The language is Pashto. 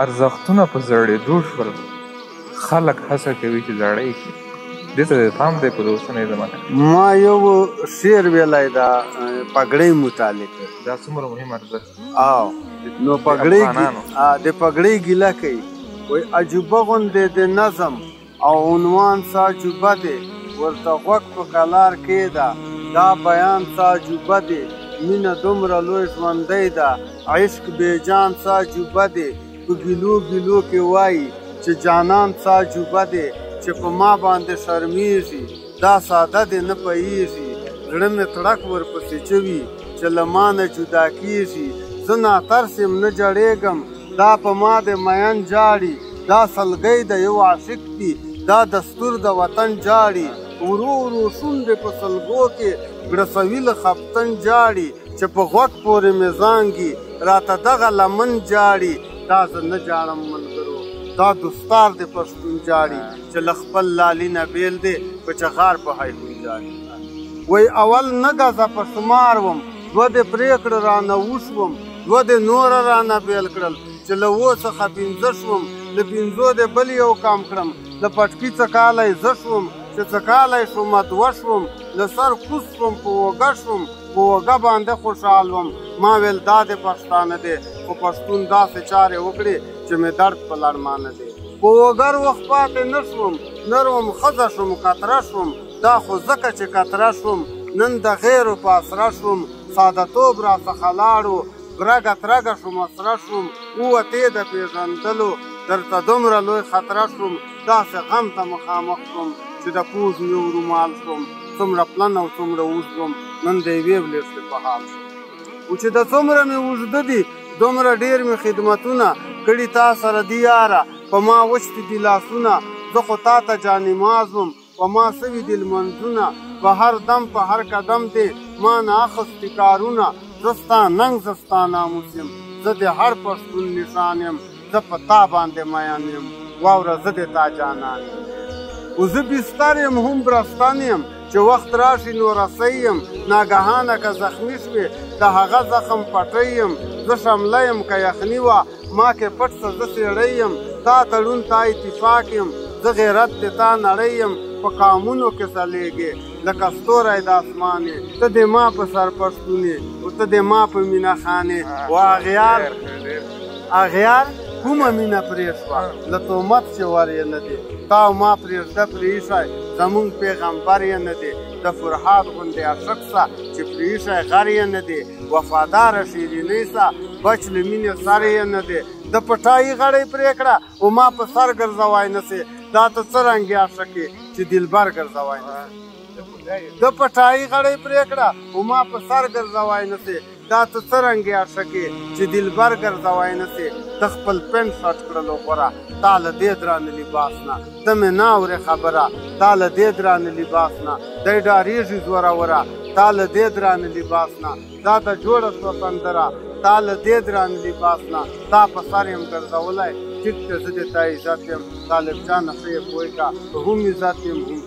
ارزښتونه په زړېدو شول، خلک هڅه کوي چې زړې کړي. دې ته د پام دی په اوسنۍ زمانه کې. ما یو شعر ویلی دا پګړۍ متعلق. دا څومره مهم ارزښت. نو د پګړۍ ګیله کوي، وایي عجوبه غوندې د نظم او عنوان څه عجوبه دی، ورته غوږ په کلار کېږده دا بیان څه عجوبه دی، مینه دومره لوی ژوندی ده، عشق بېجان څه عجوبه دی، په ګیلو ګیلو کې وایي چې جانان څه عجوبه دی، چې په ما باندې شرمیږي دا ساده دی نه پوهېږي، زړه مې تړک ورپسې چوي چې له ما نه جدا کېږي، زه ناترس یم نه جړېږم دا په ما د مین جاړي، دا سلګۍ د یو عاشق دي دا دستور د وطن جاړي، ورو ورو شونډې په سلګو کې ګړسوي له خفتن جاړي، چې په غوږ پورې مې زانګي راته دغه لمن جاړي، دا زه نه جاړم ملګرو دا دستار د پښتون جاړي، چې له خپل لالي نه بیل دی په چغار په هایهوی جاړي. وایي اول نه ګزه په شمار وم، دوه دې پرې کړه رانه وشوم، دوه دې نوره رانه بیل کړل، چې له اووه څخه پنځه شوم، له پنځو دې بل یو کام کړم، له پټکي څه کالی زه شوم، چې څه کالی شومه دوه شوم، له سر کوز شوم په اوږه شوم، په اوږه باندې خوشحال وم، ما ویل دا د پښتانه دی، خو پښتون داسې چارې وکړې چې مې درد په لړمانه دی، په اوږر وخت پاتې نه شوم، نر وم ښځه شوم کتره شوم، دا خو ځکه چې کتره شوم، نن د غیرو په اسره شوم، سادهتوب راڅخه لاړو برګه ترګه شوم اسره شوم، ووتې د پېژندلو درته دومره لوی خطره شوم، داسې غم ته مخامخ شوم چې د پوز مې ورومال شوم، څومره پلن او څومره اوږد وم نن د یوې ولېښتې په حال شوم، و چې د څومره مې اوږده دي دومره ډېر مې خدمتونه کړي تا سره دي یاره، په ما وچتي دي لاسونه زه خو تا ته جانماز وم، په ما سوي دي لمنځونه، په هر دم په هر قدم دې ما نه اخستي کارونه، زه ستا ننګ زه ستا ناموس یم، زه د هر پښتون نښان یم، زه په تا باندې مین یم، واوره زه د تا جانان یم، و زه بستر یم هم برستن یم، چې وخت راشي نو رسی یم، ناګهانه که زخمي شوې د هغه زخم پټی یم، زه شمله یم که یخني وه ما کې پټ څه زه څېړی یم، تا تړون تا اتفاق یم، زه غیرت د تا نړی یم، په قامونو کې ځلیږې لکه ستوری د اسمان یې، ته د ما په سر پښتون یې او ته د ما په مینه خان یې، و اغیار کومه مینه پرې شوه له تهمت چې ور یې نه دی، تا او ما پرېږده پرې ایښی زمونږ پیغمبر یې نه دی، د فرهاد غوندې عاشق سه چې پرې ایښی غر یې نه دی، وفاداره شیرینۍ سه بچ له مینې سر یې نه دی، د پټایي غړی پرې کړه او ما په سر ګرځوی نه سې، دا ته څه رنګ یې عاشق یې چې دلبر ګرځوی نه سې، د پټایي غړی پرې کړه او ما په سر ګرځوی نه سې، دا ته څه رنګ یې عاشق یې چې دلبر ګرځوی نه سې، د خپل پنډ شاټ کړلو غوره تا له دې درانه لباس نه، ته مې نه اورې خبره تا له دې درانه لباس نه، دی ډارېږي زوروره تا له دې درانه لباس نه، دا د جوړه شوه سندره تا له دې درانه لباس نه، تا په سر یم ګرځولی ټیټ ته زه د تا عزت یم، طالب جانه ښه یې پوه که هم عزت یم هم